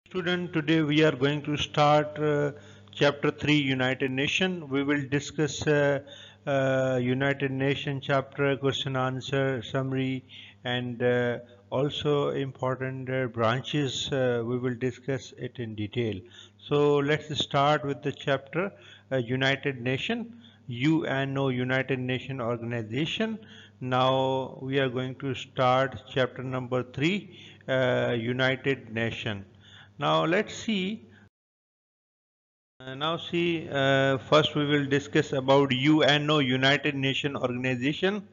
Student, today we are going to start chapter 3 United Nation. We will discuss United Nation chapter, question answer, summary, and also important branches. We will discuss it in detail. So let's start with the chapter United Nation, UNO, United Nation Organization. Now we are going to start chapter number 3 United Nation. Now let's see. First we will discuss about UNO, United Nations Organization.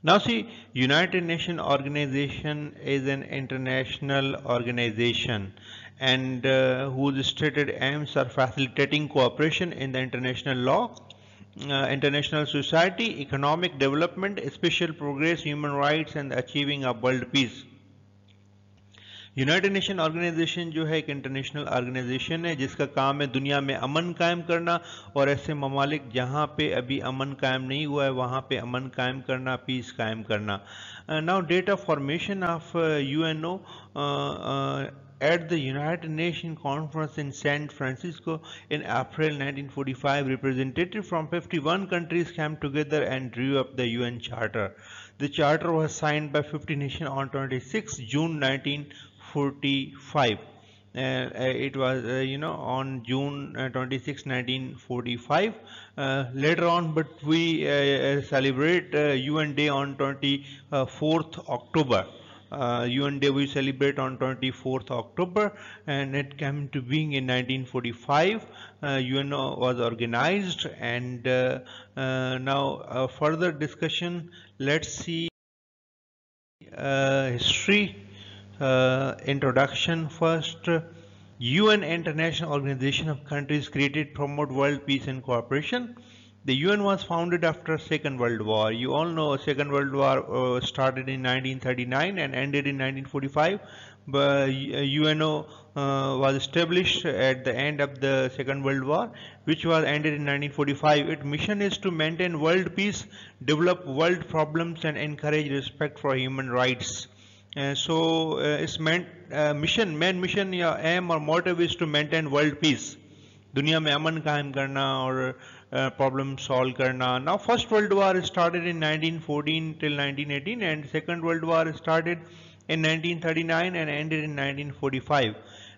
Now see, United Nations Organization is an international organization and whose stated aims are facilitating cooperation in the international law, international society, economic development, special progress, human rights, and achieving a world peace. United Nation Organisation जो है एक international organisation है जिसका काम है दुनिया में अमन कायम करना और ऐसे ममालिक जहाँ पे अभी अमन कायम नहीं हुआ है वहाँ पे अमन कायम करना, पीस कायम करना. Now date of formation of UNO at the United Nations Conference in San Francisco in April 1945, representatives from 51 countries came together and drew up the UN Charter. The charter was signed by 50 nations on 26 June 1945. It was on June 26, 1945. Later on, but we celebrate UN Day on 24th October. UN Day we celebrate on 24th October, and it came into being in 1945. UNO was organized, and now further discussion. Let's see history. Introduction first. UN, International Organization of Countries, created to promote world peace and cooperation. The UN was founded after Second World War. You all know Second World War started in 1939 and ended in 1945. But UNO was established at the end of the Second World War, which was ended in 1945. Its mission is to maintain world peace, develop world problems, and encourage respect for human rights. Its main mission या aim और motive is to maintain world peace. दुनिया में अमन कायम करना और problem solve करना. Now First World War started in 1914 till 1918, and Second World War started in 1939 and ended in 1945.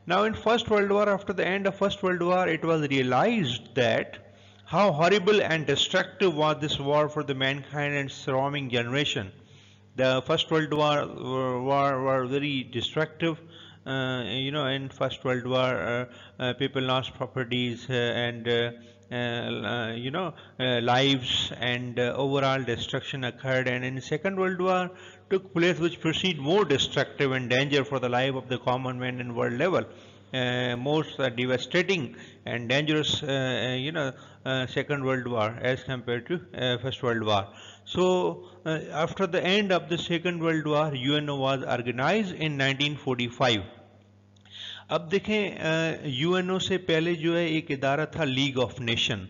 Now in First World War, after the end of First World War, it was realized that how horrible and destructive was this war for the mankind and surrounding generation. The First World War were very destructive. In First World War, people lost properties and lives, and overall destruction occurred. And in Second World War took place, which proceed more destructive and danger for the life of the common man in world level. Most devastating and dangerous, Second World War as compared to First World War. So after the end of the Second World War, UNO was organized in 1945. अब देखें UNO से पहले जो है एक इदारा था league of nation.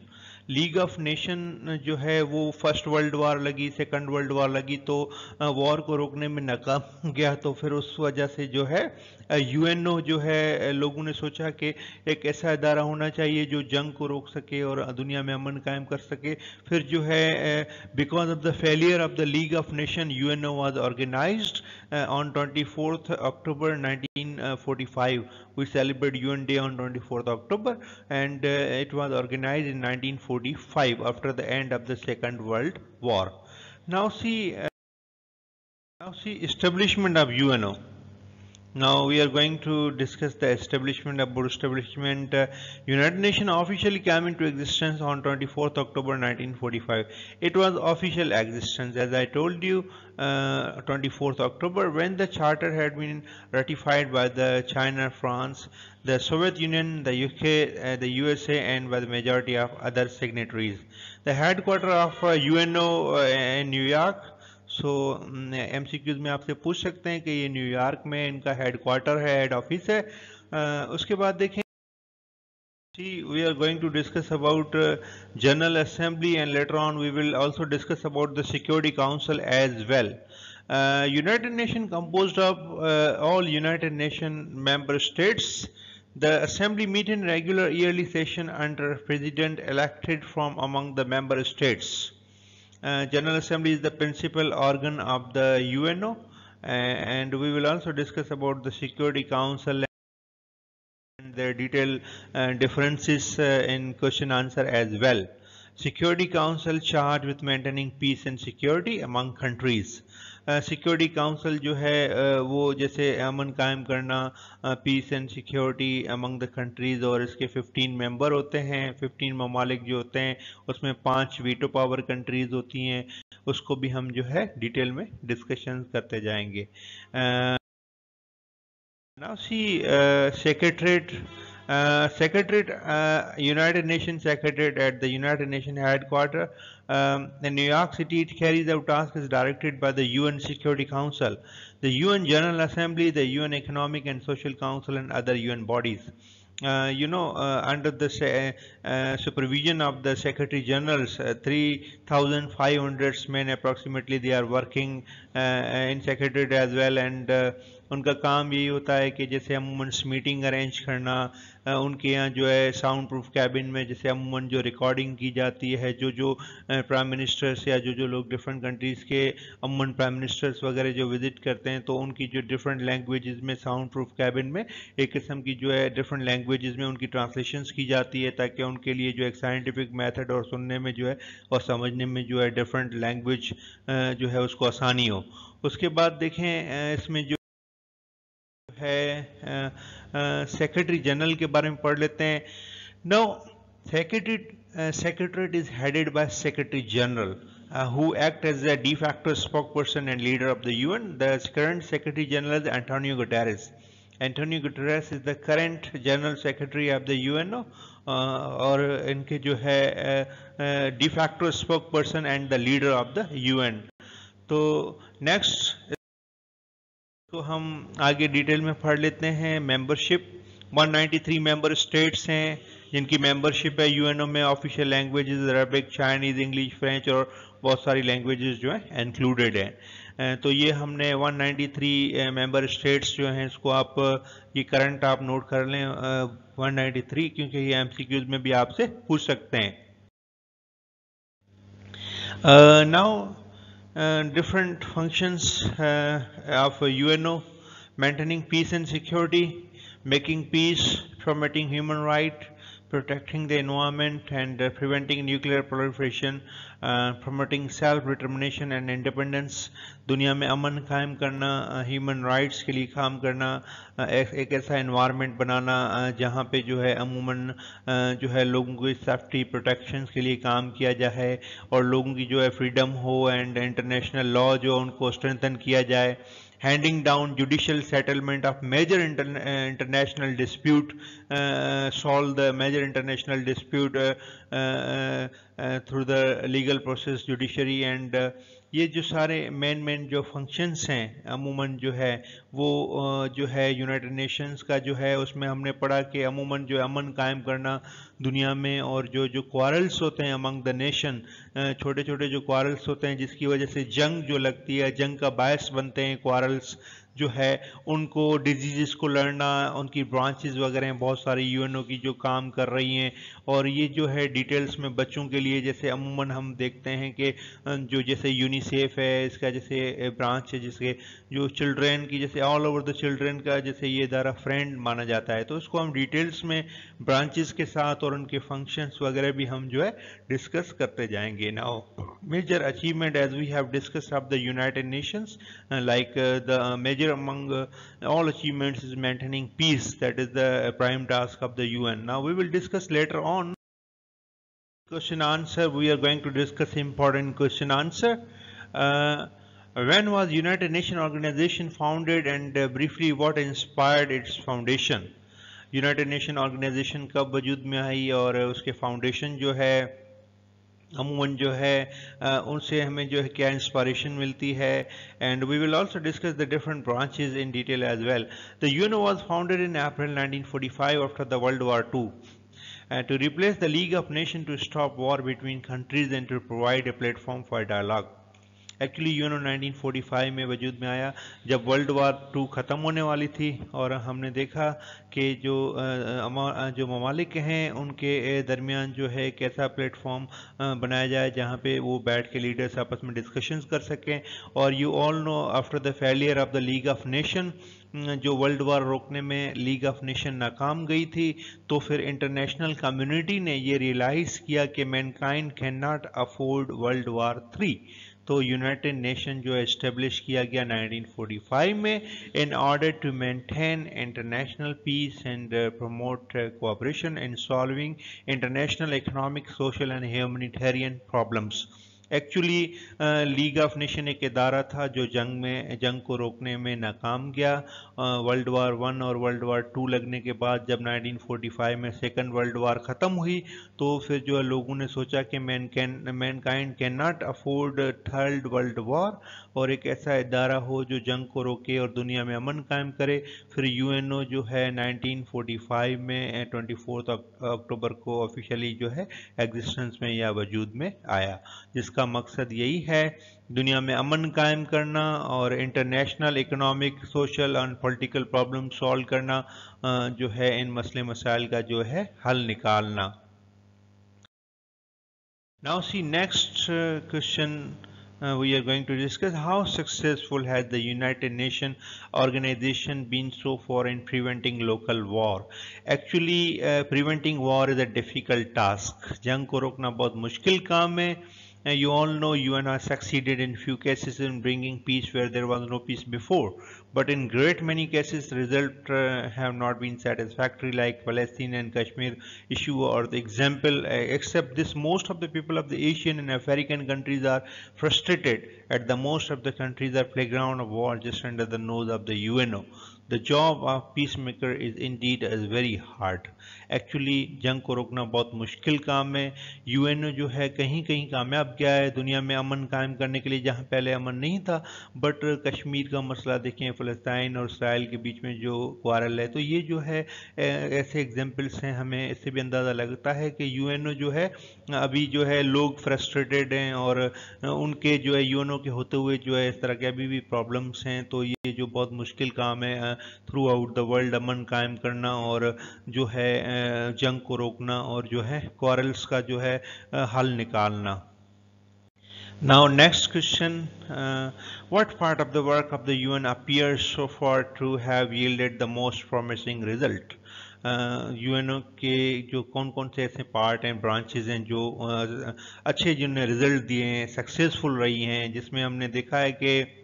League of nation जो है वो फर्स्ट वर्ल्ड वार लगी, सेकंड वर्ल्ड वार लगी तो वॉर को रोकने में नाकाम गया. तो फिर उस वजह से जो है यूएनओ जो है लोगों ने सोचा कि एक ऐसा इदारा होना चाहिए जो जंग को रोक सके और दुनिया में अमन कायम कर सके. फिर जो है because of the failure of the League of Nation, UNO was organised on 24th October 1945. We celebrate UN Day on 24th October, and it was organized in 1945 after the end of the Second World War. Now see establishment of UNO. Now we are going to discuss the establishment. United Nations officially came into existence on 24th October 1945. It was official existence, as I told you, 24th October, when the charter had been ratified by the China, France, the Soviet Union, the UK, the USA, and by the majority of other signatories. The headquarters of UNO in New York. So MCQs में आपसे पूछ सकते हैं कि ये New York में इनका headquarter है, हेड ऑफिस है. उसके बाद देखें, we are going to discuss about General Assembly, and later on we will also discuss about the Security Council as well. United Nations composed of all United Nations member states. The assembly meet in regular yearly session under a president elected from among the member states. General Assembly is the principal organ of the UNO, and we will also discuss about the Security Council and their detailed differences in question answer as well. Security Council charged with maintaining peace and security among countries. Security Council जो है वो जैसे अमन कायम करना, peace and security among the countries, और इसके 15 member होते हैं, 15 ममालिक जो होते हैं उसमें 5 वीटो पावर कंट्रीज़ होती हैं, उसको भी हम जो है डिटेल में डिस्कशन करते जाएंगे. Now see, Secretariat, United Nations Secretariat at the United Nations headquarters in New York City. It carries out tasks directed by the UN Security Council, the UN General Assembly, the UN Economic and Social Council, and other UN bodies. Under the supervision of the Secretary Generals, 3,500 men approximately, they are working in Secretariat as well, and उनका काम यही होता है कि जैसे अमूमन meeting arrange करना, उनके यहाँ जो है साउंड प्रूफ कैबिन में जैसे अमूमन जो रिकॉर्डिंग की जाती है, जो प्राइम मिनिस्टर्स या जो लोग डिफरेंट कंट्रीज़ के अमूमन प्राइम मिनिस्टर्स वगैरह जो विज़िट करते हैं, तो उनकी जो डिफरेंट लैंग्वेजेस में साउंड प्रूफ कैबिन में एक किस्म की जो है डिफरेंट लैंग्वेजेस में उनकी ट्रांसलेशंस की जाती है, ताकि उनके लिए जो एक साइंटिफिक मेथड और सुनने में जो है और समझने में जो है डिफरेंट लैंग्वेज जो है उसको आसानी हो. उसके बाद देखें इसमें जो है सेक्रेटरी जनरल के बारे में पढ़ लेते हैं. Now Secretariat is headed by Secretary General who act as a de facto spokesperson and leader of the UN. The current Secretary General is Antonio Guterres. Antonio Guterres is the current General Secretary of the UNO और इनके जो है de facto spokesperson and the leader of the UN. तो next तो हम आगे detail में पढ़ लेते हैं. मेंबरशिप 193 मेंबर स्टेट्स हैं जिनकी मेंबरशिप है यूएनओ में. Official languages Arabic, Chinese, English, French और बहुत सारी लैंग्वेजेस जो हैं इंक्लूडेड हैं. तो ये हमने 193 मेंबर स्टेट्स जो हैं इसको आप ये करंट आप नोट कर लें 193, क्योंकि ये एमसीक्यूज में भी आपसे पूछ सकते हैं. Now different functions of UNO: maintaining peace and security, making peace, promoting human rights, protecting the environment and preventing nuclear proliferation, promoting self-determination and independence. दुनिया में अमन कायम करना, ह्यूमन राइट्स के लिए काम करना, एक ऐसा एनवायरनमेंट बनाना जहाँ पे जो है अमूमन जो है लोगों को सेफ्टी प्रोटेक्शन के लिए काम किया जाए और लोगों की जो है फ्रीडम हो एंड इंटरनेशनल लॉ जो उनको स्ट्रेंथन किया जाए. Handing down judicial settlement of major international dispute, solve the major international dispute through the legal process, judiciary, and ये जो सारे मेन जो फंक्शंस हैं अमूमन जो है वो जो है यूनाइटेड नेशंस का जो है उसमें हमने पढ़ा कि अमूमन जो अमन कायम करना दुनिया में, और जो क्वारल्स होते हैं अमंग द नेशन, छोटे छोटे जो क्वारल्स होते हैं जिसकी वजह से जंग जो लगती है, जंग का बायस बनते हैं क्वारल्स जो है, उनको डिजीज़ को लड़ना, उनकी ब्रांचेस वगैरह बहुत सारी यूएनओ की जो काम कर रही हैं. और ये जो है डिटेल्स में बच्चों के लिए जैसे अमूमन हम देखते हैं कि जो जैसे यूनिसेफ है इसका जैसे ब्रांच है जिसके जो चिल्ड्रेन की जैसे ऑल ओवर द चिल्ड्रेन का जैसे ये इदारा फ्रेंड माना जाता है, तो उसको हम डिटेल्स में ब्रांचेस के साथ और उनके फंक्शंस वगैरह भी हम जो है डिस्कस करते जाएंगे. Now major achievement as we have discussed of the United Nations, like the major among all achievements is maintaining peace. That is the prime task of the UN. Now we will discuss later on question answer. We are going to discuss important question answer. When was United Nations organization founded, and briefly what inspired its foundation? United Nations organization कब वजूद में आई और उसके foundation जो है अमूमन जो है उनसे हमें जो है क्या इंस्पायरेशन मिलती है. And we will also discuss the different branches in detail as well. The UNO was founded in April 1945 after the World War II to replace the League of Nations, to stop war between countries and to provide a platform for dialogue. Actually UNO 1945 में वजूद में आया जब world war 2 ख़त्म होने वाली थी, और हमने देखा कि जो ममालिक हैं उनके दरमियान जो है एक ऐसा प्लेटफॉर्म बनाया जाए जहाँ पे वो बैठ के लीडर्स आपस में डिस्कशंस कर सकें। और you all know after the failure of the League of nation, जो वर्ल्ड वार रोकने में लीग ऑफ नेशन नाकाम गई थी, तो फिर इंटरनेशनल कम्युनिटी ने ये रियलाइज़ किया कि Mankind can not afford world war 3। तो यूनाइटेड नेशन जो एस्टेब्लिश किया गया 1945 में in order to maintain international peace and promote cooperation in solving international economic, social and humanitarian problems. Actually League of Nation एक इदारा था जो जंग को रोकने में नाकाम गया। वर्ल्ड वार 1 और वर्ल्ड वार 2 लगने के बाद जब 1945 में सेकंड वर्ल्ड वार ख़त्म हुई, तो फिर जो लोगों ने सोचा कि Mankind can not afford third world war, और एक ऐसा इदारा हो जो जंग को रोके और दुनिया में अमन कायम करे। फिर यूएनओ जो है 1945 में 24 अक्टूबर को ऑफिशियली जो है एग्जिस्टेंस में या वजूद में आया, जिसका मकसद यही है दुनिया में अमन कायम करना और international economic, social and political problem solve करना, जो है इन मसले मसाइल का जो है हल निकालना। Now see next question we are going to discuss: how successful has the United Nations organization been so far in preventing local war? Actually preventing war is a difficult task. जंग को रोकना बहुत मुश्किल काम है। You all know UN has succeeded in few cases in bringing peace where there was no peace before, but in great many cases results have not been satisfactory, like Palestine and Kashmir issue or the example. Except this, most of the people of the Asian and African countries are frustrated at the most of the countries are playground of war just under the nose of the UNO. The job of peacemaker is indeed is very hard. Actually जंग को रोकना बहुत मुश्किल काम है। UNO जो है कहीं कहीं कामयाब गया है दुनिया में अमन कायम करने के लिए जहां पहले अमन नहीं था। बट कश्मीर का मसला देखें, फ़लस्तीन और इसराइल के बीच में जो क्वारल है, तो ये जो है ऐसे एग्जांपल्स हैं। हमें इससे भी अंदाज़ा लगता है कि यूएनओ जो है अभी जो है लोग फ्रस्ट्रेटेड हैं और उनके जो है यूएनओ के होते हुए जो है इस तरह के अभी भी प्रॉब्लम्स हैं। तो ये जो बहुत मुश्किल काम है थ्रू आउट द वर्ल्ड अमन कायम करना और जो है जंग को रोकना और जो है क्वारल्स का जो है हल निकालना। Now next question, what part of the work of the UN appears so far to have yielded the most promising result? UNO के जो कौन कौन से ऐसे पार्ट हैं, ब्रांचेज हैं जो अच्छे जिन्होंने रिजल्ट दिए हैं, सक्सेसफुल रही हैं, जिसमें हमने देखा है कि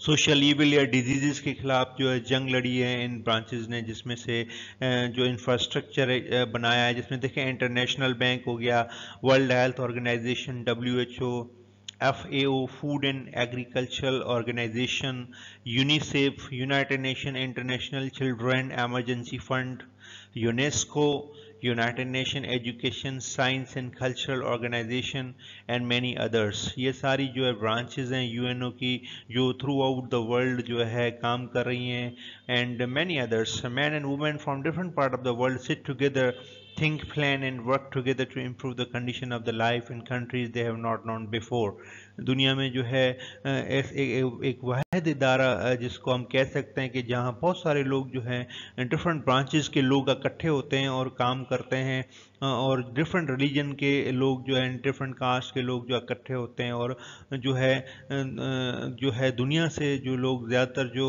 सोशल ईविल या डिजीज़ के खिलाफ जो है जंग लड़ी है इन ब्रांचेस ने, जिसमें से जो इंफ्रास्ट्रक्चर बनाया है, जिसमें देखें इंटरनेशनल बैंक हो गया, World Health Organisation WHO, FAO food and agricultural organisation, UNICEF, United Nation International Children Emergency Fund, UNESCO, United Nation Education, Science and Cultural Organisation and many others. ये सारी जो है ब्रांचेज हैं यूएनओ की जो through out the world जो है काम कर रही हैं। And many others, man and women from different part of the world sit together, think, plan and work together to improve the condition of the life in countries they have not known before. दुनिया में जो है एक वाहिद इदारा जिसको हम कह सकते हैं कि जहाँ बहुत सारे लोग जो हैं डिफरेंट ब्रांचेस के लोग इकट्ठे होते हैं और काम करते हैं, और डिफरेंट रिलीजन के लोग जो हैं, डिफरेंट कास्ट के लोग जो इकट्ठे होते हैं, और जो है दुनिया से जो लोग ज़्यादातर जो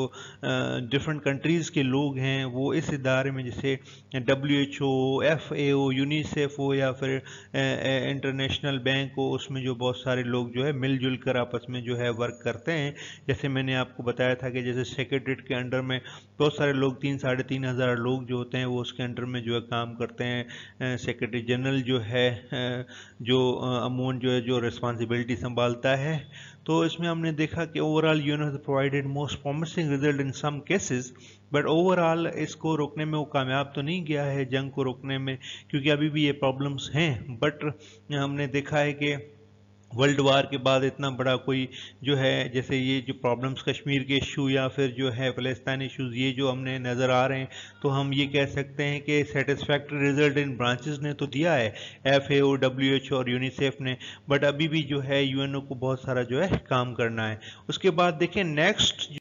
डिफरेंट कंट्रीज़ के लोग हैं वो इस इदारे में, जैसे WHO, FAO, यूनिसेफ हो या फिर इंटरनेशनल बैंक हो, उसमें जो बहुत सारे लोग जो है मिलजुल कर आपस में जो है वर्क करते हैं। जैसे मैंने आपको बताया था कि जैसे सेक्रेटरीट के अंडर में बहुत सारे लोग 3-3.5 हज़ार लोग जो होते हैं वो उसके अंडर में जो है काम करते हैं। सेक्रेटरी जनरल जो है जो अमूमन जो है जो रिस्पॉन्सिबिलिटी संभालता है। तो इसमें हमने देखा कि overall UNO has provided most promising result in some cases, but overall इसको रोकने में वो कामयाब तो नहीं गया है जंग को रोकने में, क्योंकि अभी भी ये प्रॉब्लम्स हैं। बट हमने देखा है कि वर्ल्ड वार के बाद इतना बड़ा कोई जो है, जैसे ये जो प्रॉब्लम्स कश्मीर के इशू या फिर जो है फ़लस्तीन इशूज़, ये जो हमने नज़र आ रहे हैं, तो हम ये कह सकते हैं कि सेटिस्फैक्ट्री रिजल्ट इन ब्रांचेस ने तो दिया है, FAO, WHO और यूनिसेफ ने, बट अभी भी जो है UNO को बहुत सारा जो है काम करना है। उसके बाद देखें नेक्स्ट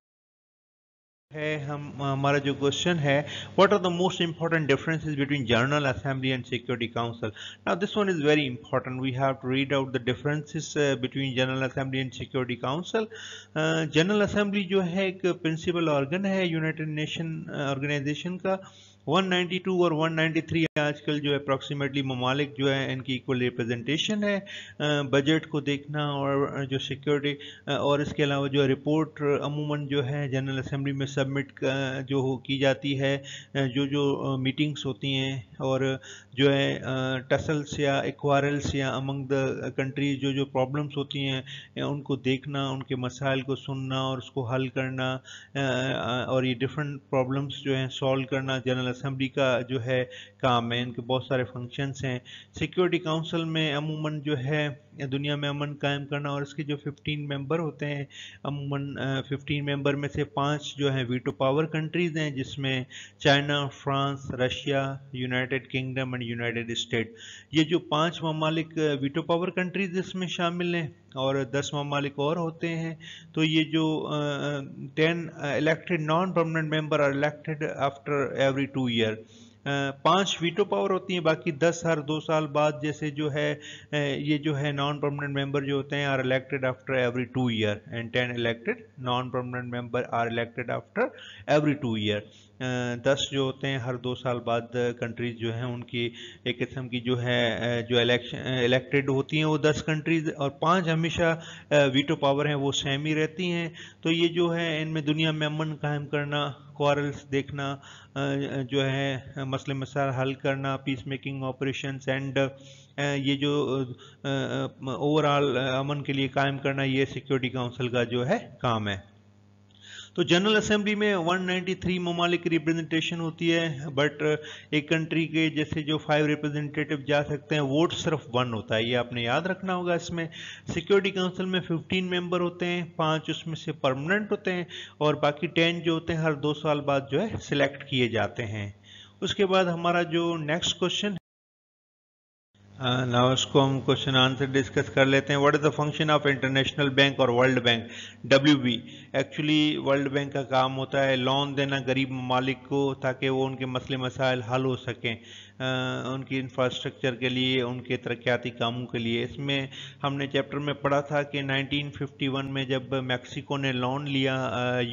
है, हमारा जो क्वेश्चन है, what are the most important differences between General Assembly and Security Council. Now this one is very important, we have to read out the differences between General Assembly and Security Council. General Assembly जो है एक principal organ है United Nation Organisation का। 192 और 193 आजकल जो approximately ममालिक जो है इनकी इक्वल रिप्रेजेंटेशन है। बजट को देखना और जो सिक्योरिटी और इसके अलावा जो रिपोर्ट अमूमन जो है जनरल असेंबली में सबमिट जो की जाती है, जो मीटिंग्स होती हैं और जो है टसल्स या एक्वारल्स या अमंग द कंट्रीज जो प्रॉब्लम्स होती हैं उनको देखना, उनके मसाइल को सुनना और उसको हल करना, और ये डिफरेंट प्रॉब्लम्स जो हैं सॉल्व करना जनरल असेंबली का जो है काम है। इनके बहुत सारे फंक्शंस हैं। सिक्योरिटी काउंसिल में अमूमन जो है दुनिया में अमन कायम करना, और इसके जो 15 मेंबर होते हैं अमूमन 15 मेंबर में से 5 जो हैं वीटो पावर कंट्रीज़ हैं, जिसमें China, France, Russia, United kingdom and United state. ये जो 5 ममालिक वीटो पावर कंट्रीज़ इसमें शामिल हैं और 10 ममालिक और होते हैं। तो ये जो 10 elected non permanent member are elected after every 2 year. 5 veto power होती हैं, बाकी 10 हर 2 साल बाद, जैसे जो है ये जो है नॉन परमानेंट मेंबर जो होते हैं are elected after every 2 year, and 10 elected non permanent member are elected after every 2 year. 10 जो होते हैं हर 2 साल बाद कंट्रीज जो हैं उनकी एक किस्म की जो है जो इलेक्टेड होती हैं वो 10 कंट्रीज, और 5 हमेशा वीटो पावर हैं वो सेम ही रहती हैं। तो ये जो है इनमें दुनिया में अमन कायम करना, क्वारल्स देखना, जो है मसले मसाइल हल करना, पीस मेकिंग ऑपरेशंस एंड ये जो ओवरऑल अमन के लिए कायम करना, ये सिक्योरिटी काउंसिल का जो है काम है। तो जनरल असेंबली में 193 ममालिक की रिप्रेजेंटेशन होती है, बट एक कंट्री के जैसे जो 5 रिप्रेजेंटेटिव जा सकते हैं, वोट सिर्फ 1 होता है, ये आपने याद रखना होगा। इसमें सिक्योरिटी काउंसिल में 15 मेंबर होते हैं, 5 उसमें से परमानेंट होते हैं और बाकी 10 जो होते हैं हर 2 साल बाद जो है सिलेक्ट किए जाते हैं। उसके बाद हमारा जो नेक्स्ट क्वेश्चन नाउ इसको हम क्वेश्चन आंसर डिस्कस कर लेते हैं। What is the function of international bank और world bank, WB। Actually world bank का काम होता है लोन देना गरीब ममालिक को, ताकि वो उनके मसले मसाइल हल हो सकें, उनकी इंफ्रास्ट्रक्चर के लिए, उनके तरक्याती कामों के लिए। इसमें हमने चैप्टर में पढ़ा था कि 1951 में जब मैक्सिको ने लोन लिया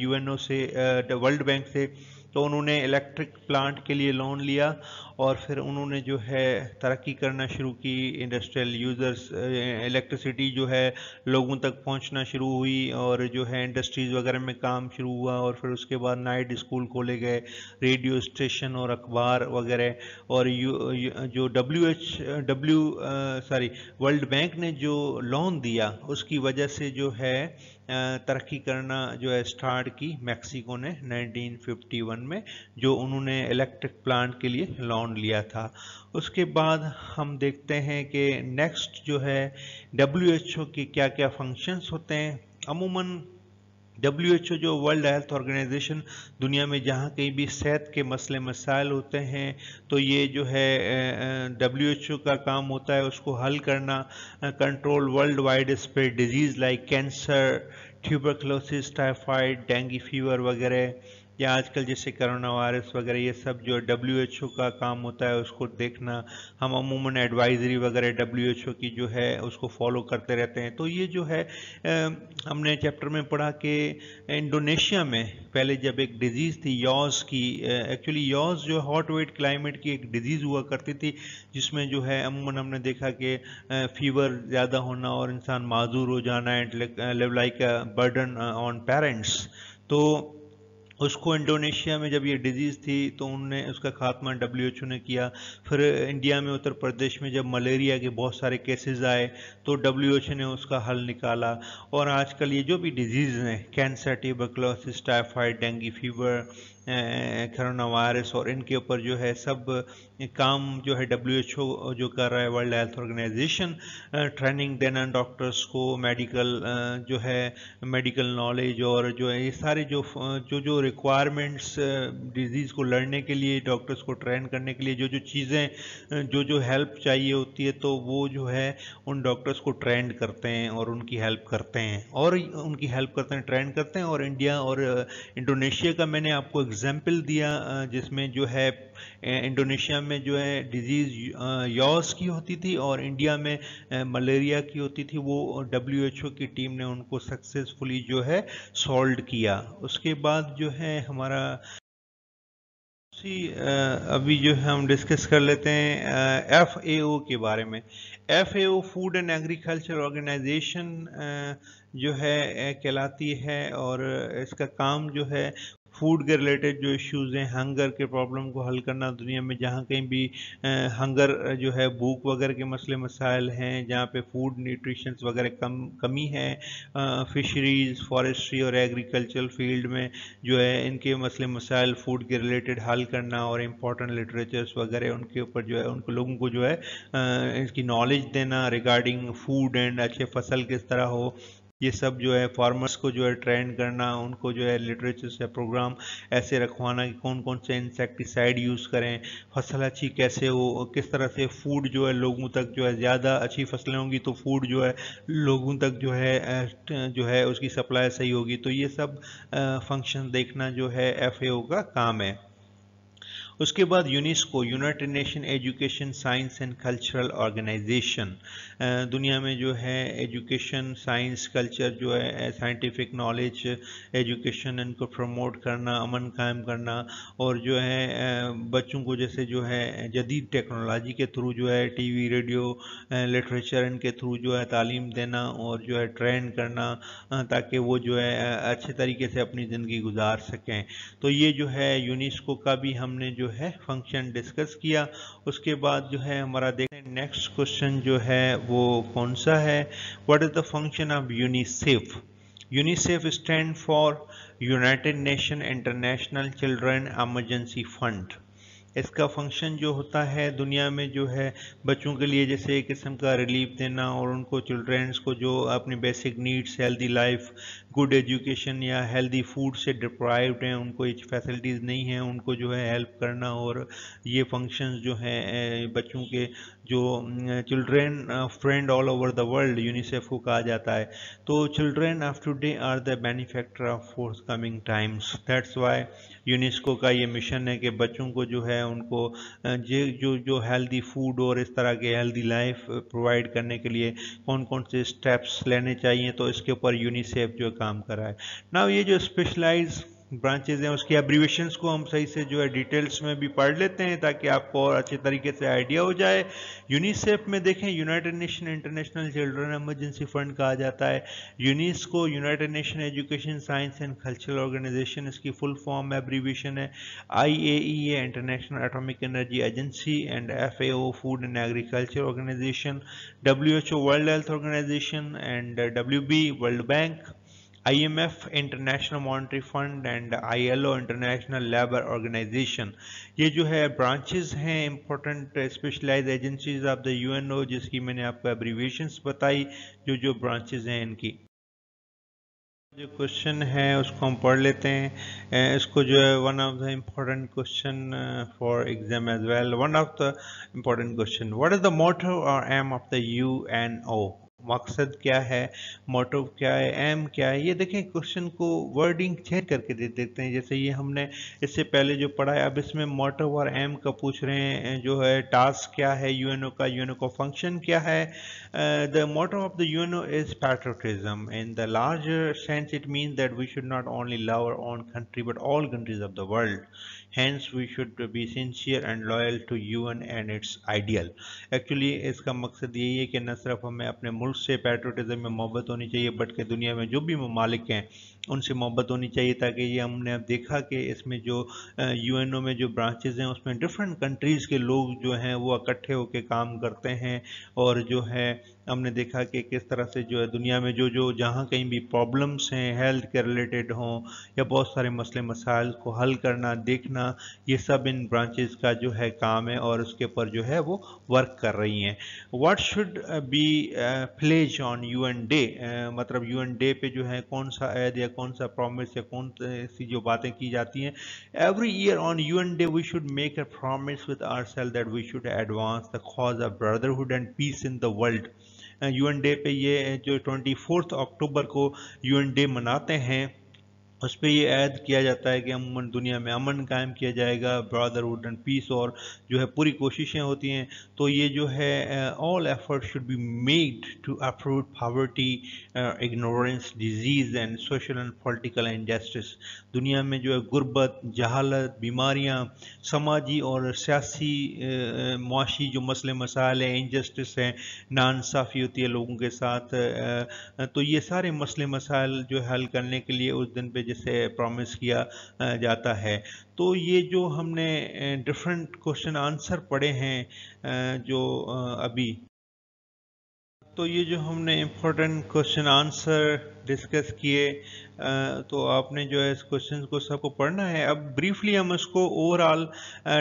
UNO से, वर्ल्ड बैंक से, तो उन्होंने इलेक्ट्रिक प्लांट के लिए लोन लिया और फिर उन्होंने जो है तरक्की करना शुरू की, इंडस्ट्रियल यूज़र्स, इलेक्ट्रिसिटी जो है लोगों तक पहुंचना शुरू हुई और जो है इंडस्ट्रीज़ वगैरह में काम शुरू हुआ, और फिर उसके बाद नाइट स्कूल खोले गए, रेडियो स्टेशन और अखबार वगैरह। और जो वर्ल्ड बैंक ने जो लोन दिया उसकी वजह से जो है तरक्की करना जो है स्टार्ट की मैक्सिको ने 1951 में, जो उन्होंने इलेक्ट्रिक प्लांट के लिए लोन लिया था। उसके बाद हम देखते हैं कि नेक्स्ट जो है WHO के क्या क्या फंक्शंस होते हैं। अमूमन WHO जो वर्ल्ड हेल्थ ऑर्गेनाइजेशन, दुनिया में जहाँ कहीं भी सेहत के मसले मसाइल होते हैं तो ये जो है WHO का काम होता है उसको हल करना, control world wide spread disease like cancer, tuberculosis, typhoid, dengue fever वगैरह, या आजकल जैसे कोरोना वायरस वगैरह, ये सब जो WHO का काम होता है उसको देखना। हम अमूमन एडवाइजरी वगैरह WHO की जो है उसको फॉलो करते रहते हैं। तो ये जो है हमने चैप्टर में पढ़ा कि इंडोनेशिया में पहले जब एक डिजीज़ थी यॉज की, एक्चुअली यॉज जो हॉट वेट क्लाइमेट की एक डिजीज़ हुआ करती थी, जिसमें जो है अमूमन हमने देखा कि फीवर ज़्यादा होना और इंसान माजूर हो जाना, and live like a burden on parents. तो उसको इंडोनेशिया में जब ये डिजीज़ थी तो उनने उसका खात्मा WHO ने किया। फिर इंडिया में उत्तर प्रदेश में जब मलेरिया के बहुत सारे केसेस आए तो WHO ने उसका हल निकाला। और आजकल ये जो भी डिजीज़ हैं, cancer, tuberculosis, typhoid, dengue fever, corona virus, और इनके ऊपर जो है सब काम जो है WHO जो कर रहा है, वर्ल्ड हेल्थ ऑर्गेनाइजेशन, ट्रेनिंग देना डॉक्टर्स को, मेडिकल जो है मेडिकल नॉलेज, और जो है ये सारे जो रिक्वायरमेंट्स डिजीज़ को लड़ने के लिए, डॉक्टर्स को ट्रेन करने के लिए जो चीज़ें जो हेल्प चाहिए होती है, तो वो जो है उन डॉक्टर्स को ट्रेन करते हैं और उनकी हेल्प करते हैं, ट्रेन करते हैं। और इंडिया और इंडोनेशिया का मैंने आपको एग्जाम्पल दिया, जिसमें जो है इंडोनेशिया में जो है डिजीज़ यॉस की होती थी और इंडिया में मलेरिया की होती थी। वो WHO की टीम ने उनको सक्सेसफुली जो है सॉल्व किया। उसके बाद जो है हमारा अभी जो है हम डिस्कस कर लेते हैं FAO के बारे में। FAO food and Agriculture Organisation जो है कहलाती है, और इसका काम जो है फूड के रिलेटेड जो इश्यूज़ हैं, हंगर के प्रॉब्लम को हल करना, दुनिया में जहाँ कहीं भी हंगर जो है, भूख वगैरह के मसले मसाइल हैं, जहाँ पे फूड न्यूट्रिशन वगैरह कमी है, फिशरीज़, फॉरेस्ट्री और एग्रीकल्चरल फील्ड में जो है इनके मसले मसाइल फूड के रिलेटेड हल करना, और इम्पोर्टेंट लिटरेचर्स वगैरह उनके ऊपर जो है उनको लोगों को जो है इसकी नॉलेज देना रिगार्डिंग फूड एंड अच्छे फसल किस तरह हो, ये सब जो है फार्मर्स को जो है ट्रेन करना, उनको जो है लिटरेचर से प्रोग्राम ऐसे रखवाना कि कौन कौन से इंसेक्टिसाइड यूज़ करें, फसल अच्छी कैसे हो, किस तरह से फूड जो है लोगों तक जो है, ज़्यादा अच्छी फसलें होंगी तो फूड जो है लोगों तक जो है उसकी सप्लाई सही होगी। तो ये सब फंक्शन देखना जो है FAO का काम है। उसके बाद UNESCO, United Nation Education Science and Cultural Organisation, दुनिया में जो है एजुकेशन, साइंस, कल्चर जो है साइंटिफिक नॉलेज, एजुकेशन इनको प्रमोट करना, अमन कायम करना, और जो है बच्चों को जैसे जो है जदीद टेक्नोलॉजी के थ्रू जो है TV, रेडियो, लिटरेचर इनके थ्रू जो है तालीम देना और जो है ट्रेन करना, ताकि वो जो है अच्छे तरीके से अपनी ज़िंदगी गुजार सकें। तो ये जो है यूनेस्को का भी हमने जो है फंक्शन डिस्कस किया। उसके बाद जो है हमारा देखते हैं नेक्स्ट क्वेश्चन जो है वो कौन सा है, what is the function of UNICEF. UNICEF stand for United Nation International Children Emergency fund. इसका फंक्शन जो होता है दुनिया में जो है बच्चों के लिए जैसे एक किस्म का रिलीफ देना, और उनको चिल्ड्रेंस को जो अपनी basic needs, healthy life, good education या हेल्दी फूड से डिप्राइव्ड हैं, उनको ये फैसिलिटीज़ नहीं हैं, उनको जो है हेल्प करना। और ये फंक्शंस जो हैं बच्चों के जो children friend all over the world UNICEF को कहा जाता है। तो children of today are the benefactor of forth coming times, that's why UNESCO का ये मिशन है कि बच्चों को जो है उनको जो हेल्दी फूड और इस तरह के हेल्दी लाइफ प्रोवाइड करने के लिए कौन कौन से स्टेप्स लेने चाहिए, तो इसके ऊपर यूनिसेफ जो काम कर रहा है। नाउ ये जो स्पेशलाइज ब्रांचेज हैं उसकी एब्रीवेशंस को हम सही से जो है डिटेल्स में भी पढ़ लेते हैं ताकि आपको और अच्छे तरीके से आइडिया हो जाए। यूनिसेफ में देखें, United Nation International Children Emergency Fund कहा जाता है। UNESCO, United Nation Education Science and Cultural Organisation, इसकी फुल फॉर्म एब्रीवेशन है। IAEA International Atomic Energy Agency, and FAO food and Agriculture Organisation, WHO World Health Organisation, and WB World Bank, IMF International Monetary Fund, and ILO International Labour Organisation. ये जो है branches हैं important specialise agencies of the UNO, जिसकी मैंने आपको abbreviations बताई, जो branches हैं इनकी। जो क्वेश्चन है उसको हम पढ़ लेते हैं। इसको जो है one of the important question for exam as well, one of the important question, what is the motto और एम ऑफ द UNO। मकसद क्या है, मोटो क्या है, एम क्या है। ये देखें क्वेश्चन को वर्डिंग चेंज करके दे देते हैं, जैसे ये हमने इससे पहले जो पढ़ा है, अब इसमें मोटो और एम का पूछ रहे हैं, जो है टास्क क्या है UNO का, UNO का फंक्शन क्या है। The motto of the UNO is patriotism. In the larger sense, it means that we should not only love our own country but all countries of the world. Hence, we should be sincere and loyal to UN and its ideal. Actually, इसका मकसद यही है कि न सिर्फ हमें अपने मुल्क से पैट्रियटिज्म में मोहब्बत होनी चाहिए, बल्कि दुनिया में जो भी ममालिक हैं उनसे मोहब्बत होनी चाहिए, ताकि ये हमने अब देखा कि इसमें जो UNO में जो ब्रांचेज हैं उसमें डिफरेंट कंट्रीज़ के लोग जो हैं वो इकट्ठे होकर काम करते हैं, और जो है हमने देखा कि किस तरह से जो है दुनिया में जो जहाँ कहीं भी प्रॉब्लम्स हैं हेल्थ के रिलेटेड हों या बहुत सारे मसले मसाइल को हल करना देखना, ये सब इन ब्रांचेस का जो है काम है और उसके ऊपर जो है वो वर्क कर रही हैं। What should be pledge on UN day, मतलब यूएन डे पे जो है कौन सा ऐद या कौन सा प्रॉमिस या कौन सी जो बातें की जाती हैं। Every year on UN day we should make a promise with ourselves that we should advance the cause of brotherhood and peace in the world. UN day पे ये जो 24 अक्टूबर को यूएन डे मनाते हैं, उस पर ये ऐड किया जाता है कि अमूमन दुनिया में अमन कायम किया जाएगा, ब्रदरहुड एंड पीस, और जो है पूरी कोशिशें होती हैं। तो ये जो है all effort should be made to approve poverty, ignorance, disease and social and political injustice. दुनिया में जो है गुर्बत, जहालत, बीमारियाँ, समाजी और सियासी मुआशी जो मसले मसाइल हैं, इनजस्टिस हैं, नाइंसाफ़ी होती है लोगों के साथ, तो ये सारे मसले मसाइल जो हल करने के लिए उस दिन पे जिसे प्रॉमिस किया जाता है। तो ये जो हमने डिफरेंट क्वेश्चन आंसर पढ़े हैं जो अभी, तो ये जो हमने इम्पोर्टेंट क्वेश्चन आंसर डिस्कस किए, तो आपने जो है इस क्वेश्चन को सबको पढ़ना है। अब ब्रीफली हम इसको ओवरऑल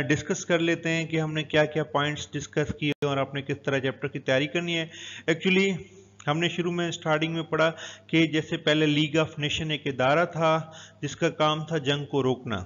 डिस्कस कर लेते हैं कि हमने क्या क्या पॉइंट्स डिस्कस किए और आपने किस तरह चैप्टर की तैयारी करनी है। एक्चुअली हमने शुरू में स्टार्टिंग में पढ़ा कि जैसे पहले लीग ऑफ नेशन एक इदारा था जिसका काम था जंग को रोकना,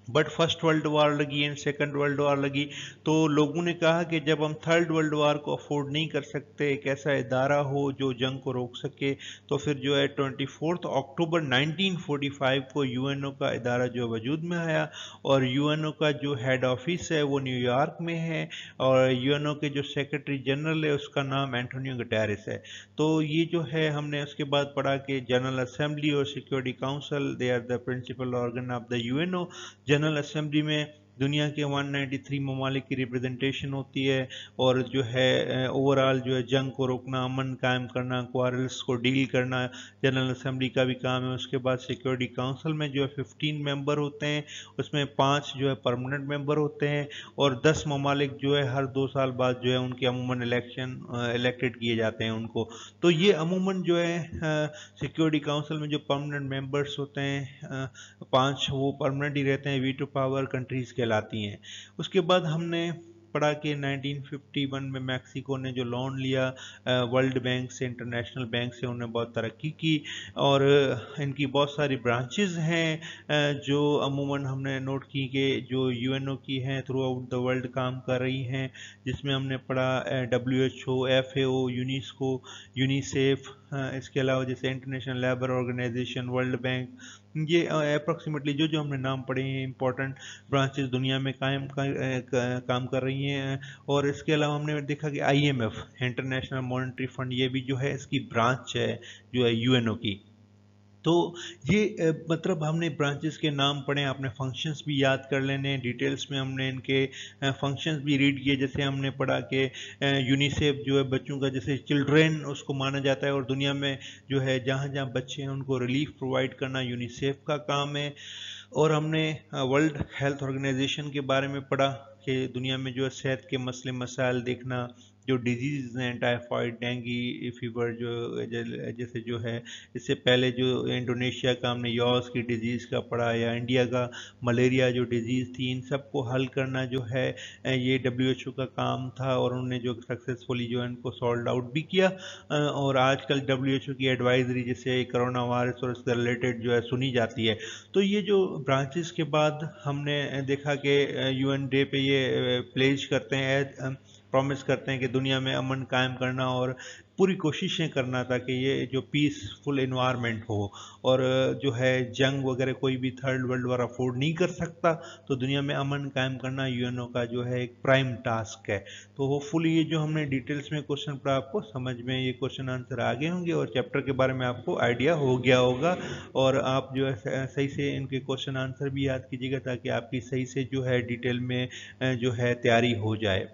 बट फर्स्ट वर्ल्ड वार लगी एंड सेकंड वर्ल्ड वार लगी, तो लोगों ने कहा कि जब हम थर्ड वर्ल्ड वार को अफोर्ड नहीं कर सकते, एक ऐसा इदारा हो जो जंग को रोक सके, तो फिर जो है 24 अक्टूबर 1945 को यूएनओ का इदारा जो वजूद में आया, और यूएनओ का जो हेड ऑफिस है वो न्यूयॉर्क में है, और यूएनओ के जो सेक्रेटरी जनरल है उसका नाम एंटोनियो गुटेरेस है। तो ये जो है हमने उसके बाद पढ़ा कि जनरल असेंबली और Security Council they are the principal organ of the UNO. General Assembly में दुनिया के 193 ममालिक की रिप्रेजेंटेशन होती है, और जो है ओवरऑल जो है जंग को रोकना, अमन कायम करना, क्वारल्स को डील करना जनरल असेंबली का भी काम है। उसके बाद सिक्योरिटी काउंसिल में जो है 15 मेंबर होते हैं, उसमें 5 जो है परमानेंट मेंबर होते हैं, और 10 ममालिक जो है हर 2 साल बाद जो है उनके अमूमन इलेक्टेड किए जाते हैं उनको। तो ये अमूमन जो है सिक्योरिटी काउंसिल में जो परमानेंट मेंबर्स होते हैं 5 वो परमानेंट ही रहते हैं, वीटो पावर कंट्रीज कहलाती हैं। उसके बाद हमने पढ़ा कि 1951 में मैक्सिको ने जो लोन लिया वर्ल्ड बैंक से, इंटरनेशनल बैंक से, उन्होंने बहुत तरक्की की, और इनकी बहुत सारी ब्रांचेस हैं जो अमूमन हमने नोट की कि जो यूएनओ की हैं थ्रू आउट द वर्ल्ड काम कर रही हैं, जिसमें हमने पढ़ा WHO, FAO, यूनेस्को, यूनिसेफ, इसके अलावा जैसे International Labour Organisation, World Bank, ये अप्रॉक्सीमेटली जो हमने नाम पढ़े हैं इंपॉर्टेंट ब्रांचेस दुनिया में काम कर रही हैं। और इसके अलावा हमने देखा कि IMF, इंटरनेशनल मॉनेटरी फंड, ये भी जो है इसकी ब्रांच है जो है यूएनओ की। तो ये मतलब हमने ब्रांचेस के नाम पढ़े, आपने फंक्शंस भी याद कर लेने, डिटेल्स में हमने इनके फंक्शंस भी रीड किए। जैसे हमने पढ़ा कि यूनिसेफ जो है बच्चों का, जैसे चिल्ड्रेन उसको माना जाता है, और दुनिया में जो है जहाँ जहाँ बच्चे हैं उनको रिलीफ प्रोवाइड करना यूनिसेफ का काम है। और हमने वर्ल्ड हेल्थ ऑर्गेनाइजेशन के बारे में पढ़ा कि दुनिया में जो है सेहत के मसले मसाइल देखना, जो डिजीज़ हैं टाइफाइड, डेंगू फीवर, जो जैसे जो है इससे पहले जो इंडोनेशिया का हमने यॉस की डिजीज़ का पढ़ा, या इंडिया का मलेरिया जो डिजीज़ थी, इन सब को हल करना जो है ये WHO का काम था, और उन्होंने जो सक्सेसफुली जो है इनको सॉल्व आउट भी किया। और आजकल WHO की एडवाइजरी जैसे कोरोना वायरस और इससे रिलेटेड जो है सुनी जाती है। तो ये जो ब्रांचेस के बाद हमने देखा कि UN डे पे ये प्लेज करते हैं, प्रॉमिस करते हैं कि दुनिया में अमन कायम करना और पूरी कोशिशें करना ताकि ये जो पीसफुल इन्वायरमेंट हो, और जो है जंग वगैरह कोई भी थर्ड वर्ल्ड वार अफोर्ड नहीं कर सकता, तो दुनिया में अमन कायम करना यूएनओ का जो है एक प्राइम टास्क है। तो होपफुली ये जो हमने डिटेल्स में क्वेश्चन पढ़ा आपको समझ में ये क्वेश्चन आंसर आ गए होंगे, और चैप्टर के बारे में आपको आइडिया हो गया होगा, और आप जो है सही से इनके क्वेश्चन आंसर भी याद कीजिएगा ताकि आपकी सही से जो है डिटेल में जो है तैयारी हो जाए।